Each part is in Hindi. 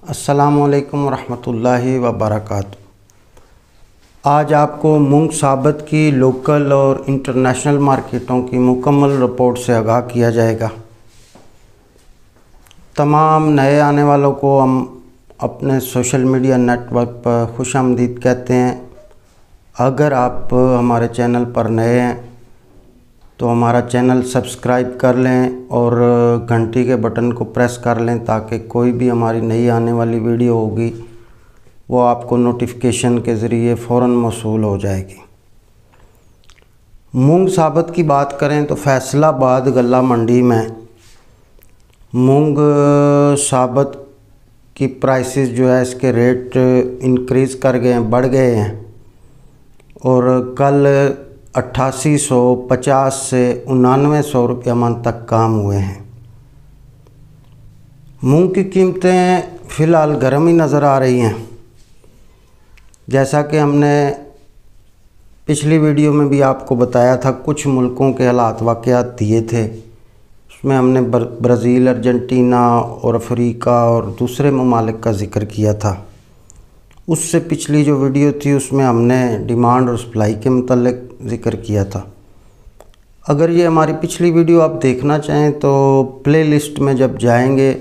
अस्सलामुअलैकुम रहमतुल्लाहि व बरकातुहू। आज आपको मूंग साबत की लोकल और इंटरनेशनल मार्केटों की मुकम्मल रिपोर्ट से आगाह किया जाएगा। तमाम नए आने वालों को हम अपने सोशल मीडिया नेटवर्क पर खुशामदीद कहते हैं। अगर आप हमारे चैनल पर नए हैं तो हमारा चैनल सब्सक्राइब कर लें और घंटी के बटन को प्रेस कर लें ताकि कोई भी हमारी नई आने वाली वीडियो होगी वो आपको नोटिफिकेशन के ज़रिए फ़ौरन मौसूल हो जाएगी। मूंग साबत की बात करें तो फैसलाबाद गल्ला मंडी में मूंग साबत की प्राइसेस जो है इसके रेट इंक्रीज़ कर गए हैं, बढ़ गए हैं और कल 8850 से 9900 रुपये मन तक काम हुए हैं। मूंग की कीमतें फ़िलहाल गर्म ही नज़र आ रही हैं। जैसा कि हमने पिछली वीडियो में भी आपको बताया था, कुछ मुल्कों के हालात वाक़यात दिए थे, उसमें हमने ब्राज़ील, अर्जेंटीना और अफ्रीका और दूसरे ममालिक का ज़िक्र किया था। उससे पिछली जो वीडियो थी उसमें हमने डिमांड और सप्लाई के मुतल्लिक ज़िक्र किया था। अगर ये हमारी पिछली वीडियो आप देखना चाहें तो प्लेलिस्ट में जब जाएंगे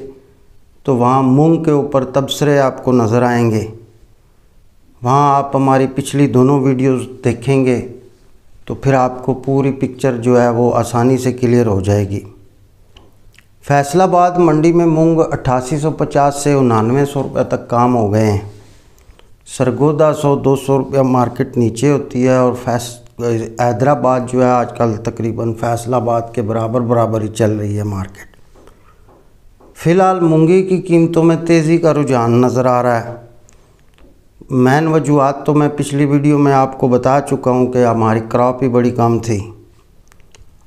तो वहाँ मूंग के ऊपर तबसरे आपको नज़र आएंगे। वहाँ आप हमारी पिछली दोनों वीडियोस देखेंगे तो फिर आपको पूरी पिक्चर जो है वो आसानी से क्लियर हो जाएगी। फैसलाबाद मंडी में मूंग 8850 से 9900 रुपये तक काम हो गए हैं। सरगोदा 100-200 रुपया मार्केट नीचे होती है और हैदराबाद जो है आजकल तकरीबन फैसलाबाद के बराबर ही चल रही है मार्केट। फ़िलहाल मूंगी की कीमतों में तेज़ी का रुझान नज़र आ रहा है। मेन वजूहात तो मैं पिछली वीडियो में आपको बता चुका हूँ कि हमारी क्रॉप ही बड़ी कम थी।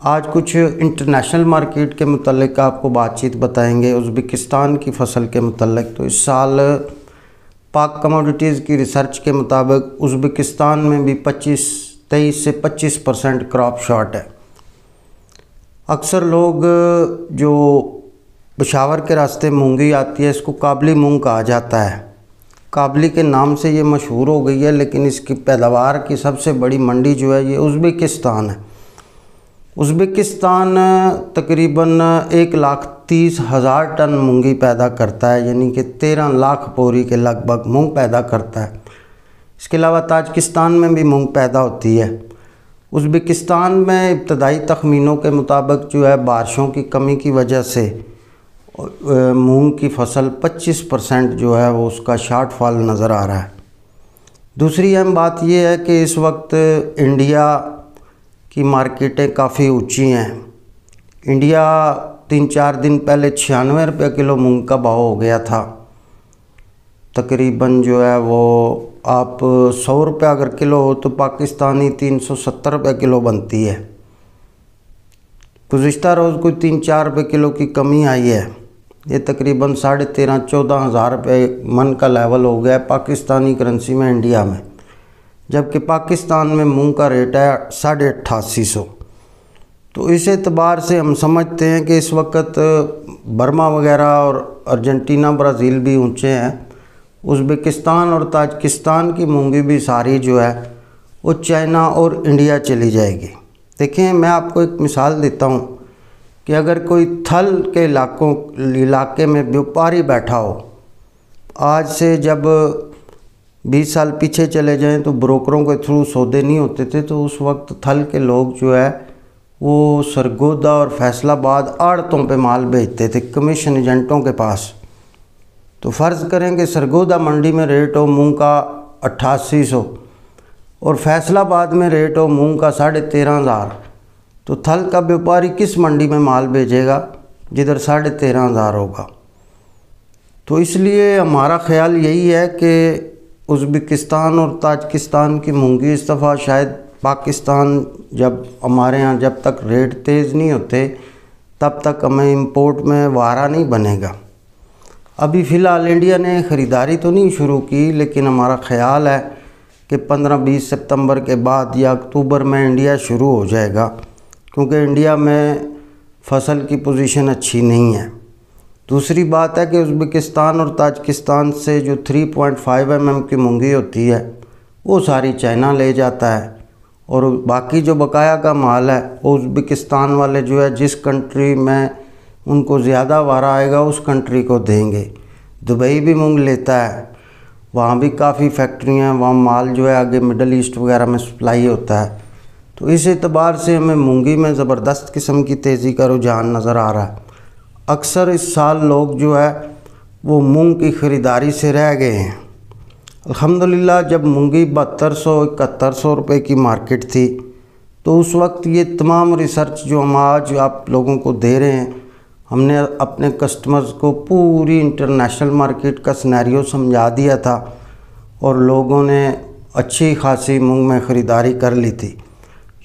आज कुछ इंटरनेशनल मार्केट के मुतल्लिक आपको बातचीत बताएंगे। उज़्बेकिस्तान की फ़सल के मुतल्लिक तो इस साल पाक कमोडिटीज़ की रिसर्च के मुताबिक उज़्बेकिस्तान में भी 23 से 25% क्रॉप शॉर्ट है। अक्सर लोग जो पेशावर के रास्ते मूंगी आती है इसको काबली मूंग कहा जाता है। काबली के नाम से ये मशहूर हो गई है, लेकिन इसकी पैदावार की सबसे बड़ी मंडी जो है ये उज़्बेकिस्तान है। उज़्बेकिस्तान तकरीबन 1,30,000 टन मूंगी पैदा करता है, यानी कि 13 लाख बोरी के लगभग मूंग पैदा करता है। इसके अलावा ताजिकिस्तान में भी मूंग पैदा होती है। उज़्बेकिस्तान में इब्तदाई तखमीनों के मुताबिक जो है बारिशों की कमी की वजह से मूंग की फ़सल 25% जो है वो उसका शॉर्टफॉल नज़र आ रहा है। दूसरी अहम बात यह है कि इस वक्त इंडिया की मार्केटें काफ़ी ऊंची हैं। इंडिया 3-4 दिन पहले 96 रुपये किलो मूंग का भाव हो गया था। तकरीबन जो है वो आप 100 रुपये अगर किलो हो तो पाकिस्तानी 370 रुपये किलो बनती है। गुज़िश्ता रोज़ कोई 3-4 रुपये किलो की कमी आई है। ये तकरीबन 13,500-14 हज़ार रुपये मन का लेवल हो गया है पाकिस्तानी करेंसी में इंडिया में, जबकि पाकिस्तान में मूंग का रेट है 8850। तो इस एतबार से हम समझते हैं कि इस वक्त बर्मा वगैरह और अर्जेंटीना, ब्राज़ील भी ऊंचे हैं। उज़्बेकिस्तान और ताजिकिस्तान की मूंगी भी सारी जो है वो चाइना और इंडिया चली जाएगी। देखें, मैं आपको एक मिसाल देता हूँ कि अगर कोई थल के इलाके में व्यापारी बैठा हो, आज से जब 20 साल पीछे चले जाएं तो ब्रोकरों के थ्रू सौदे नहीं होते थे, तो उस वक्त थल के लोग जो है वो सरगोदा और फैसलाबाद आड़तों पे माल बेचते थे कमीशन एजेंटों के पास। तो फ़र्ज़ करें कि सरगोदा मंडी में रेट हो मूंग का 8800 और फैसलाबाद में रेट हो मूंग का 13,500, तो थल का व्यापारी किस मंडी में माल भेजेगा जिधर 13,500 होगा। तो इसलिए हमारा ख़्याल यही है कि उज़्बेकिस्तान और ताजिकिस्तान की मूंगी इस दफ़ा शायद पाकिस्तान जब हमारे यहाँ जब तक रेट तेज़ नहीं होते तब तक हमें इंपोर्ट में वारा नहीं बनेगा। अभी फ़िलहाल इंडिया ने ख़रीदारी तो नहीं शुरू की, लेकिन हमारा ख़्याल है कि 15-20 सितंबर के बाद या अक्टूबर में इंडिया शुरू हो जाएगा, क्योंकि इंडिया में फ़सल की पोजीशन अच्छी नहीं है। दूसरी बात है कि उज़्बेकिस्तान और ताजिकिस्तान से जो 3.5 mm की मूंगी होती है वो सारी चाइना ले जाता है, और बाकी जो बकाया का माल है वो उज़्बेकिस्तान वाले जो है जिस कंट्री में उनको ज़्यादा वारा आएगा उस कंट्री को देंगे। दुबई भी मूंग लेता है, वहाँ भी काफ़ी फैक्ट्रियाँ हैं, वहाँ माल जो है आगे मिडल ईस्ट वगैरह में सप्लाई होता है। तो इस एतबार से हमें मूंगी में ज़बरदस्त किस्म की तेज़ी का रुझान नज़र आ रहा है। अक्सर इस साल लोग जो है वो मूंग की ख़रीदारी से रह गए हैं। अल्हम्दुलिल्लाह जब मूंगी 7200-7100 रुपये की मार्केट थी तो उस वक्त ये तमाम रिसर्च जो हम आज आप लोगों को दे रहे हैं, हमने अपने कस्टमर्स को पूरी इंटरनेशनल मार्केट का सिनेरियो समझा दिया था और लोगों ने अच्छी खासी मूंग में ख़रीदारी कर ली थी।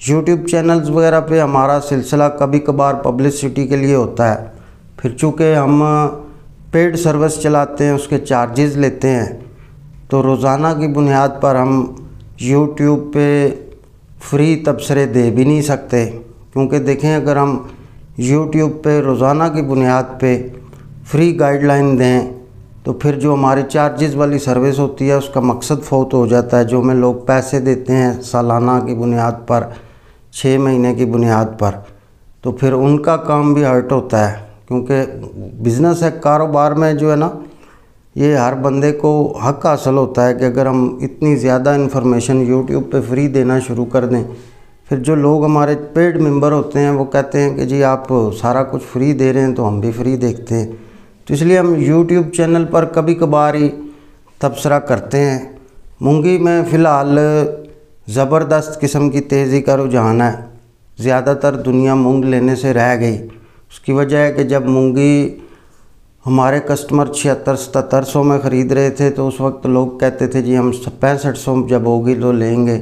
यूट्यूब चैनल्स वगैरह पे हमारा सिलसिला कभी कभार पब्लिसिटी के लिए होता है, फिर चूँकि हम पेड सर्विस चलाते हैं उसके चार्जेस लेते हैं, तो रोज़ाना की बुनियाद पर हम यूट्यूब पे फ्री तबसरे दे भी नहीं सकते, क्योंकि देखें अगर हम यूट्यूब पे रोज़ाना की बुनियाद पे फ्री गाइडलाइन दें तो फिर जो हमारे चार्जेस वाली सर्विस होती है उसका मकसद फौत हो जाता है। जो हमें लोग पैसे देते हैं सालाना की बुनियाद पर, 6 महीने की बुनियाद पर, तो फिर उनका काम भी हर्ट होता है, क्योंकि बिज़नेस है, कारोबार में जो है ना ये हर बंदे को हक हासिल होता है कि अगर हम इतनी ज़्यादा इन्फॉर्मेशन यूट्यूब पे फ्री देना शुरू कर दें, फिर जो लोग हमारे पेड मेंबर होते हैं वो कहते हैं कि जी आप सारा कुछ फ्री दे रहे हैं तो हम भी फ्री देखते हैं। तो इसलिए हम यूट्यूब चैनल पर कभी कभार ही तबसरा करते हैं। मूंगी में फ़िलहाल ज़बरदस्त किस्म की तेज़ी का रुझान है। ज़्यादातर दुनिया मूंग लेने से रह गई। उसकी वजह है कि जब मूंगी हमारे कस्टमर 7600-7700 में ख़रीद रहे थे तो उस वक्त लोग कहते थे जी हम 6500 जब होगी तो लेंगे,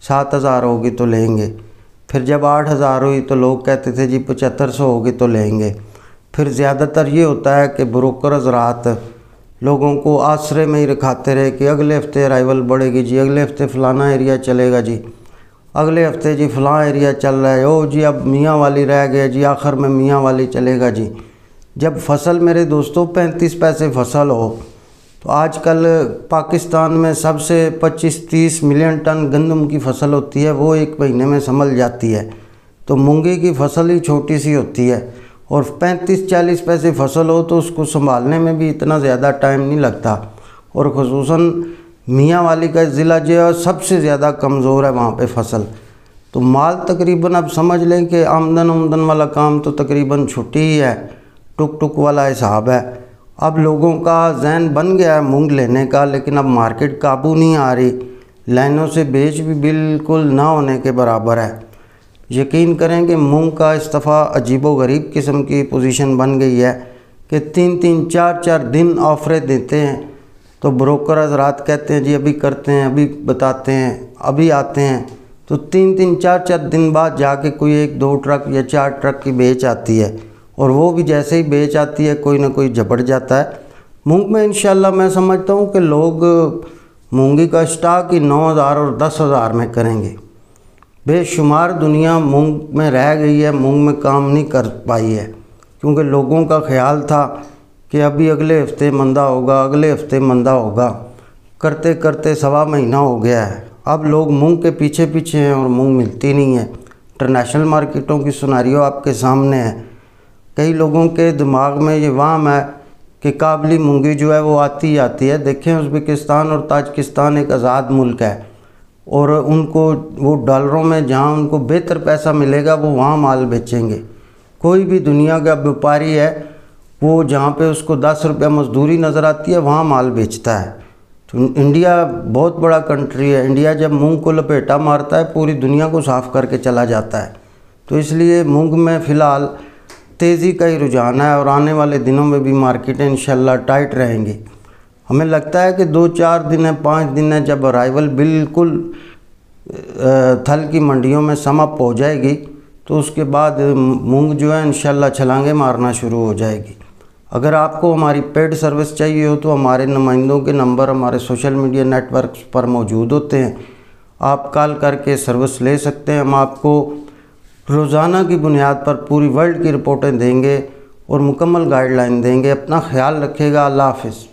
7000 होगी तो लेंगे। फिर जब 8000 हुई तो लोग कहते थे जी 7500 होगी तो लेंगे। फिर ज़्यादातर ये होता है कि ब्रोकर हज़रात लोगों को आसरे में ही रखाते रहे कि अगले हफ्ते अराइवल बढ़ेगी जी, अगले हफ्ते फ़लाना एरिया चलेगा जी, अगले हफ्ते जी फ़लाँ एरिया चल रहा है, ओ जी अब मियाँ वाली रह गया जी, आखिर में मियाँ वाली चलेगा जी। जब फसल मेरे दोस्तों 35 पैसे फसल हो तो आजकल पाकिस्तान में सबसे 25-30 मिलियन टन गंदम की फसल होती है, वो एक महीने में संभल जाती है। तो मूंगी की फसल ही छोटी सी होती है और 35-40 पैसे फसल हो तो उसको संभालने में भी इतना ज़्यादा टाइम नहीं लगता। और ख़ुसूसन मियाँ वाली का ज़िला जो है सबसे ज़्यादा कमज़ोर है वहाँ पे फसल। तो माल तकरीबन अब समझ लें कि आमदन वाला काम तो तकरीबन छुट्टी ही है, टुक टुक वाला हिसाब है। अब लोगों का जहन बन गया है मूंग लेने का, लेकिन अब मार्केट काबू नहीं आ रही। लाइनों से बेच भी बिल्कुल ना होने के बराबर है। यकीन करें कि मूंग का इस दफ़ा अजीबो गरीब किस्म की पोजीशन बन गई है कि 3-3, 4-4 दिन ऑफरें देते हैं तो ब्रोकर हज़रात कहते हैं जी अभी करते हैं, अभी बताते हैं, अभी आते हैं। तो 3-3, 4-4 दिन बाद जाके कोई 1-2 ट्रक या 4 ट्रक की बेच आती है, और वो भी जैसे ही बेच आती है कोई ना कोई झपट जाता है। मूंग में इंशाल्लाह मैं समझता हूँ कि लोग मूंगी का स्टॉक ही 9000 और 10000 में करेंगे। बेशुमार दुनिया मूंग में रह गई है, मूंग में काम नहीं कर पाई है, क्योंकि लोगों का ख्याल था कि अभी अगले हफ्ते मंदा होगा, अगले हफ्ते मंदा होगा। करते करते 1.25 महीना हो गया है। अब लोग मूंग के पीछे पीछे हैं और मूंग मिलती नहीं है। इंटरनेशनल मार्केटों की सिनेरियो आपके सामने है। कई लोगों के दिमाग में ये वहम है कि काबली मूंगी जो है वो आती ही आती है। देखें उज़्बेकिस्तान और ताजिकिस्तान एक आज़ाद मुल्क है और उनको वो डॉलरों में जहाँ उनको बेहतर पैसा मिलेगा वो वहाँ माल बेचेंगे। कोई भी दुनिया का व्यापारी है वो जहाँ पे उसको 10 रुपया मजदूरी नज़र आती है वहाँ माल बेचता है। तो इंडिया बहुत बड़ा कंट्री है। इंडिया जब मूंग को लपेटा मारता है पूरी दुनिया को साफ़ करके चला जाता है। तो इसलिए मूंग में फ़िलहाल तेज़ी का ही रुझान है और आने वाले दिनों में भी मार्केटें इंशाल्लाह टाइट रहेंगी। हमें लगता है कि 2-4 दिन है, 5 दिन है, जब अराइवल बिल्कुल थल की मंडियों में समाप्त हो जाएगी तो उसके बाद मूंग जो है इंशाल्लाह छलांगे मारना शुरू हो जाएगी। अगर आपको हमारी पेड सर्विस चाहिए हो तो हमारे नुमाइंदों के नंबर हमारे सोशल मीडिया नेटवर्क्स पर मौजूद होते हैं। आप कॉल करके सर्विस ले सकते हैं। हम आपको रोज़ाना की बुनियाद पर पूरी वर्ल्ड की रिपोर्टें देंगे और मुकम्मल गाइडलाइन देंगे। अपना ख्याल रखिएगा। अल्लाह हाफिज़।